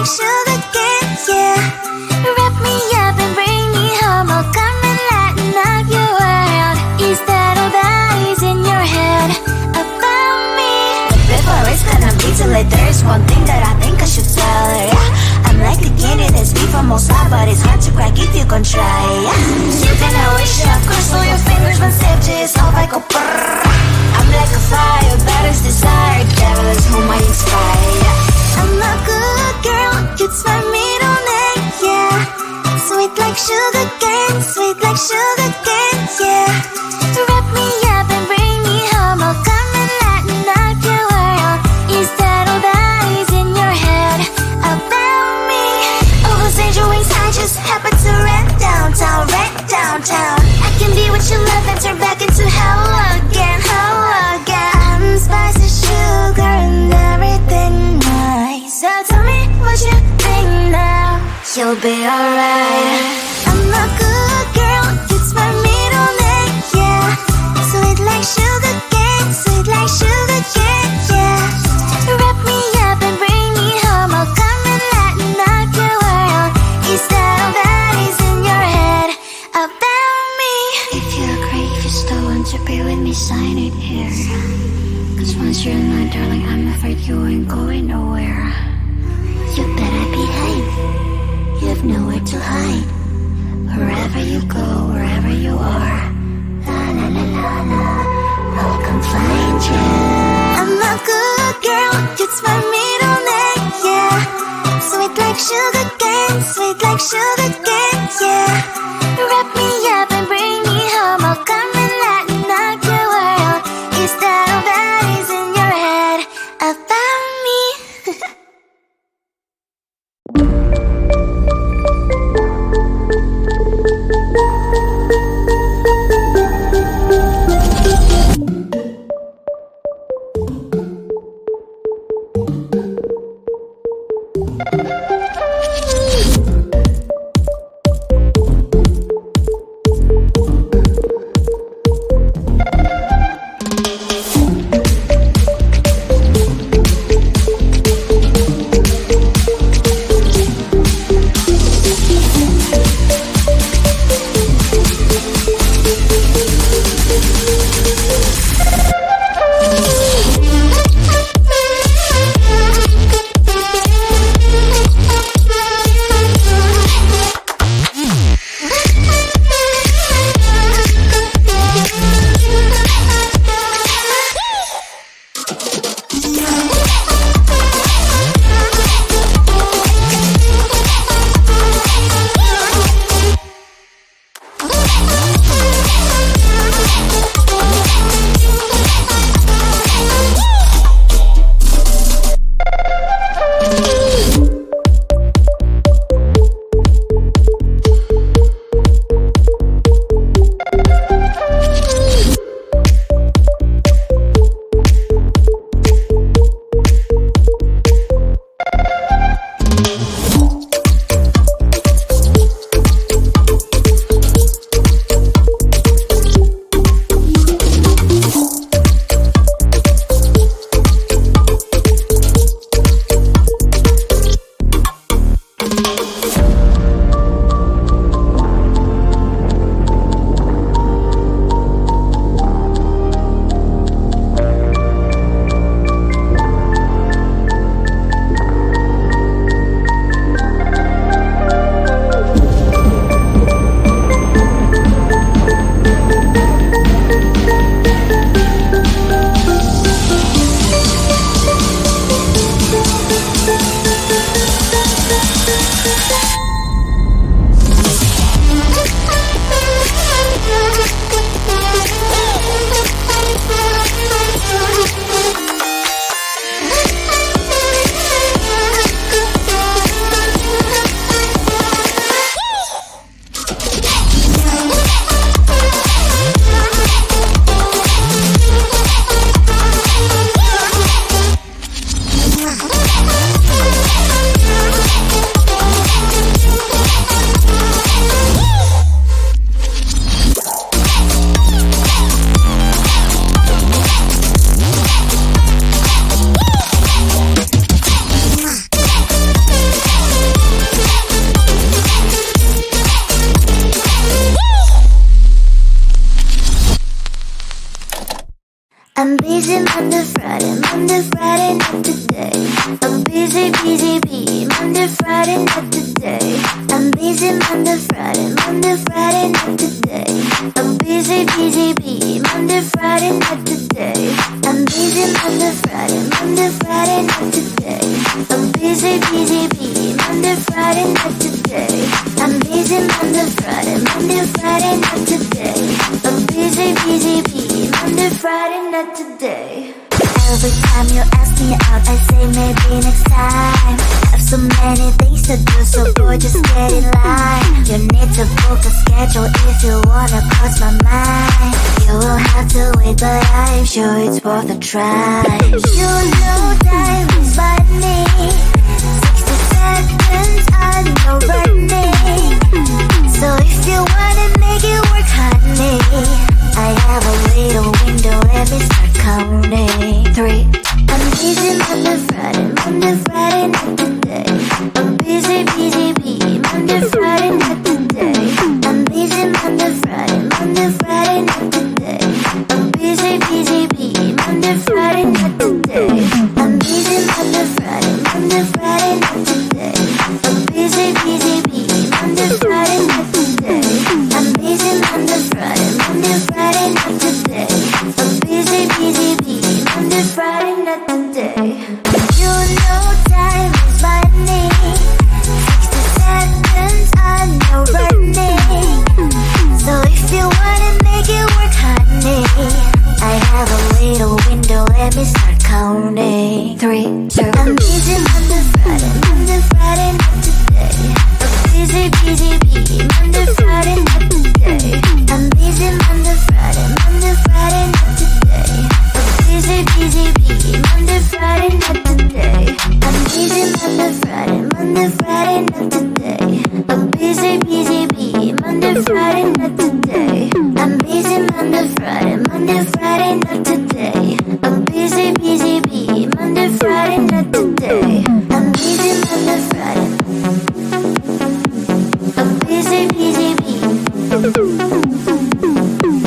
like sugar cane, yeah. Wrap me up and bring me home. I'll come and lighten up your world. Is that all that is in your head about me? Before it's gonna be too late, there's one thing that I think I should tell her, yeah. I'm like the candy that's sweet from outside, but it's hard to crack if you can try, yeah. You can wish, of course, all your fingers when safety is off, I go brrrr. I'm like a fire, battles desire, devil is whom I inspire, yeah. I'm a good girl, it's my middle name, yeah. Sweet like sugar cane, sweet like sugar cane, yeah. Wrap me up and bring me home. I'll come and lighten up your world. Is that all that is in your head about me? Overstage your wings, I just happen to rent downtown, rent downtown. I can be what you love and turn back into hell again, hell again. Spicy sugar and everything nice. So tell me what you think now. You'll be alright. I'm a good girl, it's my middle name, yeah. Sweet like sugar cane, sweet like sugar cane, yeah. Wrap me up and bring me home. I'll come and lighten up your world. Is that all that is in your head about me? If you agree, if you still want to be with me, sign it here. Cause once you're mine, darling, I'm afraid you ain't going nowhere. You better behave, you have nowhere to hide. Wherever you go, wherever you are, la la la la la, I'll come find you. I'm a good girl, it's my middle name, yeah. Sweet like sugar cane, sweet like sugar cane, yeah. Wrap me up and bring me home. I'll come and lighten up your world. Is that all that is in your head about me? busy Monday, Friday, Monday, Friday, not today. I'm busy, busy bee, Monday, Friday, not today. I'm busy Monday, Friday, Monday, Friday, not today. I'm busy, busy bee, Monday, Friday, not today. I'm busy Monday, Friday, Monday, Friday, not today. I'm busy, busy bee, Monday, Friday, not today. I'm busy Monday, Friday, Monday, Friday, not today. I'm busy, busy bee, Monday, Friday, not today. Every time you ask me out, I say maybe next time. Have so many things to do, so boy, just get in line. You need to book a schedule if you wanna cross my mind. You will have to wait, but I'm sure it's worth a try. You know time is money. 60 seconds on your running. So if you wanna make it work, honey, I have a little window, let me start counting. 3. I'm busy Monday, Friday, Monday, Friday, not today. I'm busy, busy bee, Monday, Friday, not today. I'm busy Monday, Friday, Monday, Friday, not today. I'm busy, busy bee, Monday, Friday, not today. I'm busy Monday, Friday, Monday, Friday, not today. I'm busy, busy bee, Monday, Friday, not today. I'm busy Monday, Friday, Monday, Friday, not today. I'm busy, busy bee, Monday, Friday, not today. You know time is money. 60 seconds on your running. So if you wanna make it work, honey, I have a little window, let me start counting. 3, 2. I'm busy Monday, Friday, Monday, Friday, not today. I'm busy, busy bee, Monday, Friday, not today. I'm busy Monday, Friday, Monday, Friday, not today. I'm busy, busy bee, Monday, Friday, not today. I'm busy Monday, Friday, Monday, Friday, not today. I'm busy, busy bee, Monday, Friday, not today. I'm busy Monday, Friday, Monday, Friday, not today. I'm busy, busy bee, Monday, Friday, not today. I'm busy Monday, Friday. I'm busy, busy bee.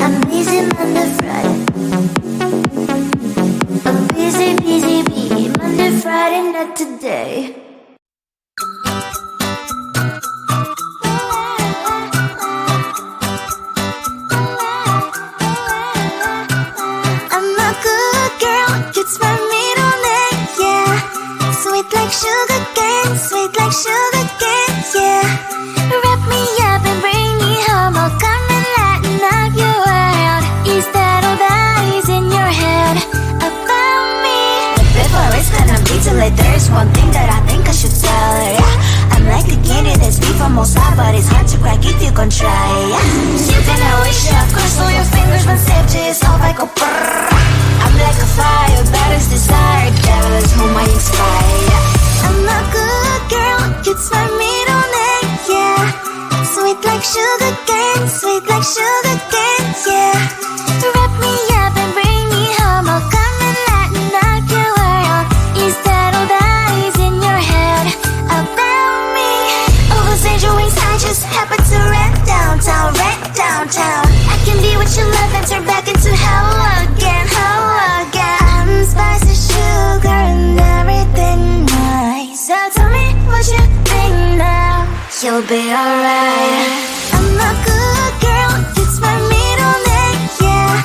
I'm busy Monday, Friday. I'm busy, busy bee, Monday, Friday, not today. I'm a good girl, it's my middle name, yeah. Sweet like sugar cane, sweet like sugar cane, yeah. Wrap me up and bring me home, I'll come and lighten up your world. Is that all that is in your head about me? Before it's gonna be too late, there's one thing that I think I should tell her, yeah. I'm like the candy that's deep from outside, but it's hard to crack if you can try, yeah. You can always shove, cross all your fingers when safety is off, I go brrrr. I'm like a fire, balance desire, devil is whom I inspire, yeah. I'm a good girl, it's my middle name, yeah. Sweet like sugar cane, sweet like sugar cane, yeah. Wrap me up and bring me home, I'll come and lighten up your world. Is that all that is in your head about me? All those angel wings I just happen to rent downtown, I can be what you love and turn back into hell again, I'm spicy sugar and everything nice. So tell me what you think now. You'll be alright. I'm a good girl, it's my middle name, yeah.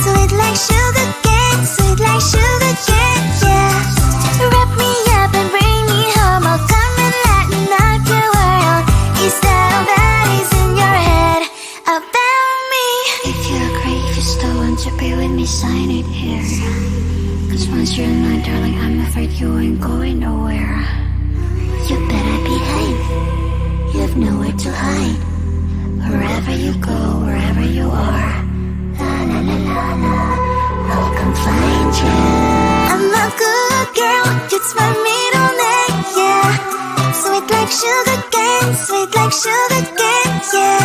Sweet like sugar cane, sweet like sugar cane, yeah. Wrap me up and bring me home, I'll come and lighten up your world. Is that all that is in your head about me? If you agree, if you still want to be with me, sign it here. Cause once you're mine, darling, I'm afraid you ain't going nowhere. You better behave, you have nowhere to hide. Wherever you go, wherever you are, La la la la la, I'll come find you. I'm a good girl, it's my middle name, yeah. Sweet like sugar cane, sweet like sugar cane, yeah.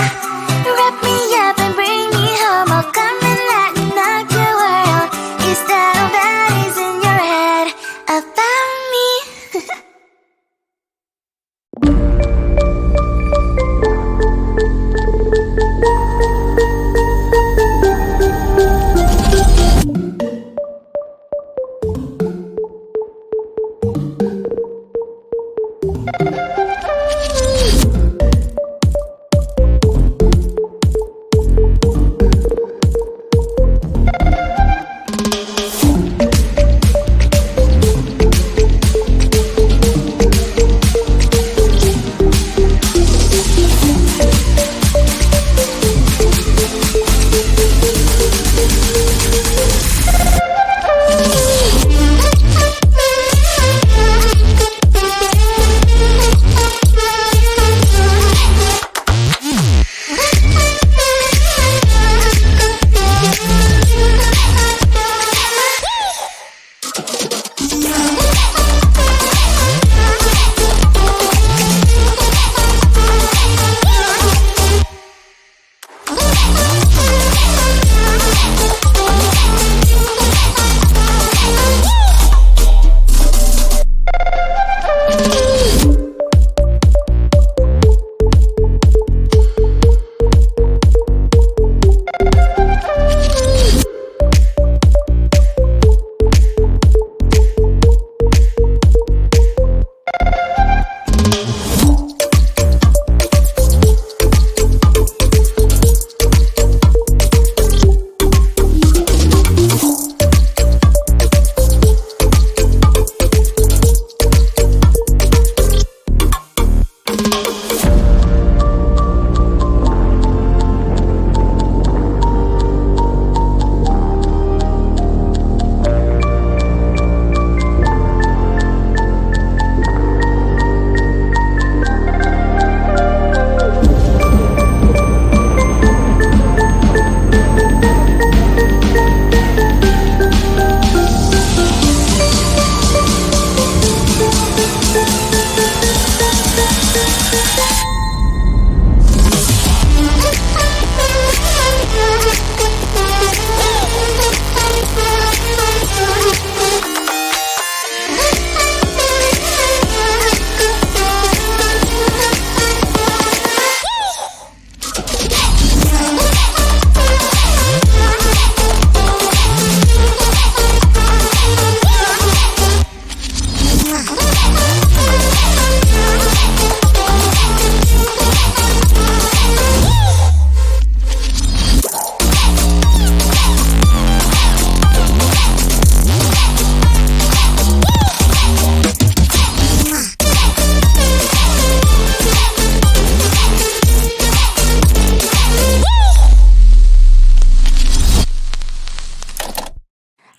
Wrap me up and bring me home, I'll come and lighten up your world. Is that all that is in your head about me?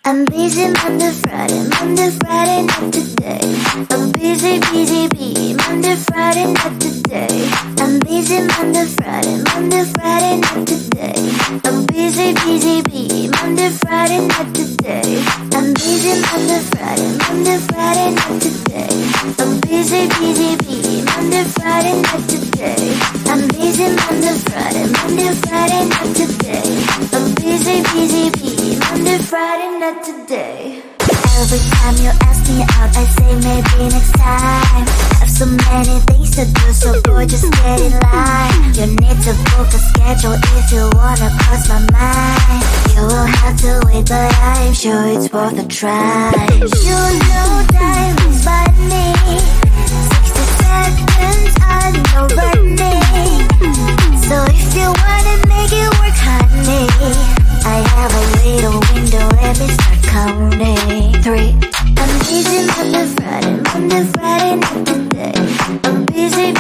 I'm busy Monday, Friday, not today. I'm busy, Monday, Friday, not today. I'm busy Monday, Friday, not today. I'm busy, Monday, Friday, not today. I'm busy Monday, Friday, not today. I'm busy, Monday, Friday, not today. I'm busy Monday, Friday, not today. I'm busy, Monday, Friday, not today. Every time you ask me out, I say maybe next time. Have so many things to do, so boy, just get in line. You need to book a schedule if you wanna cross my mind. You will have to wait, but I'm sure it's worth a try. You know time is by me. 60 seconds, I know running. So if you wanna make it work, honey, I have a little window, let me start counting. 3. I'm busy Monday, Friday, not today. I'm busy,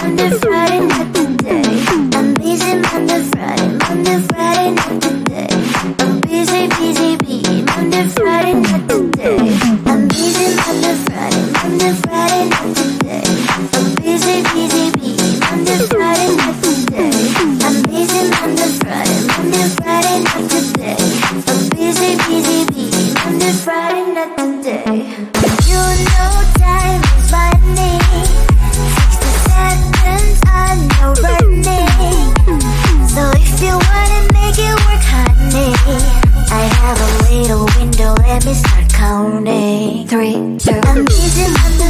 Monday, Friday, not today. I'm busy Monday, Friday, not today. I'm busy, Monday, Friday, not today. I'm busy Monday, Friday, not today. I'm busy, Monday, Friday, not today. I'm busy Monday, Friday, not today. I'm busy, Monday, Friday, not today. You know time is money. 60 seconds, I know running. So if you wanna make it work, honey, I have a little window, let me start counting. 3, 2, I'm busy Monday,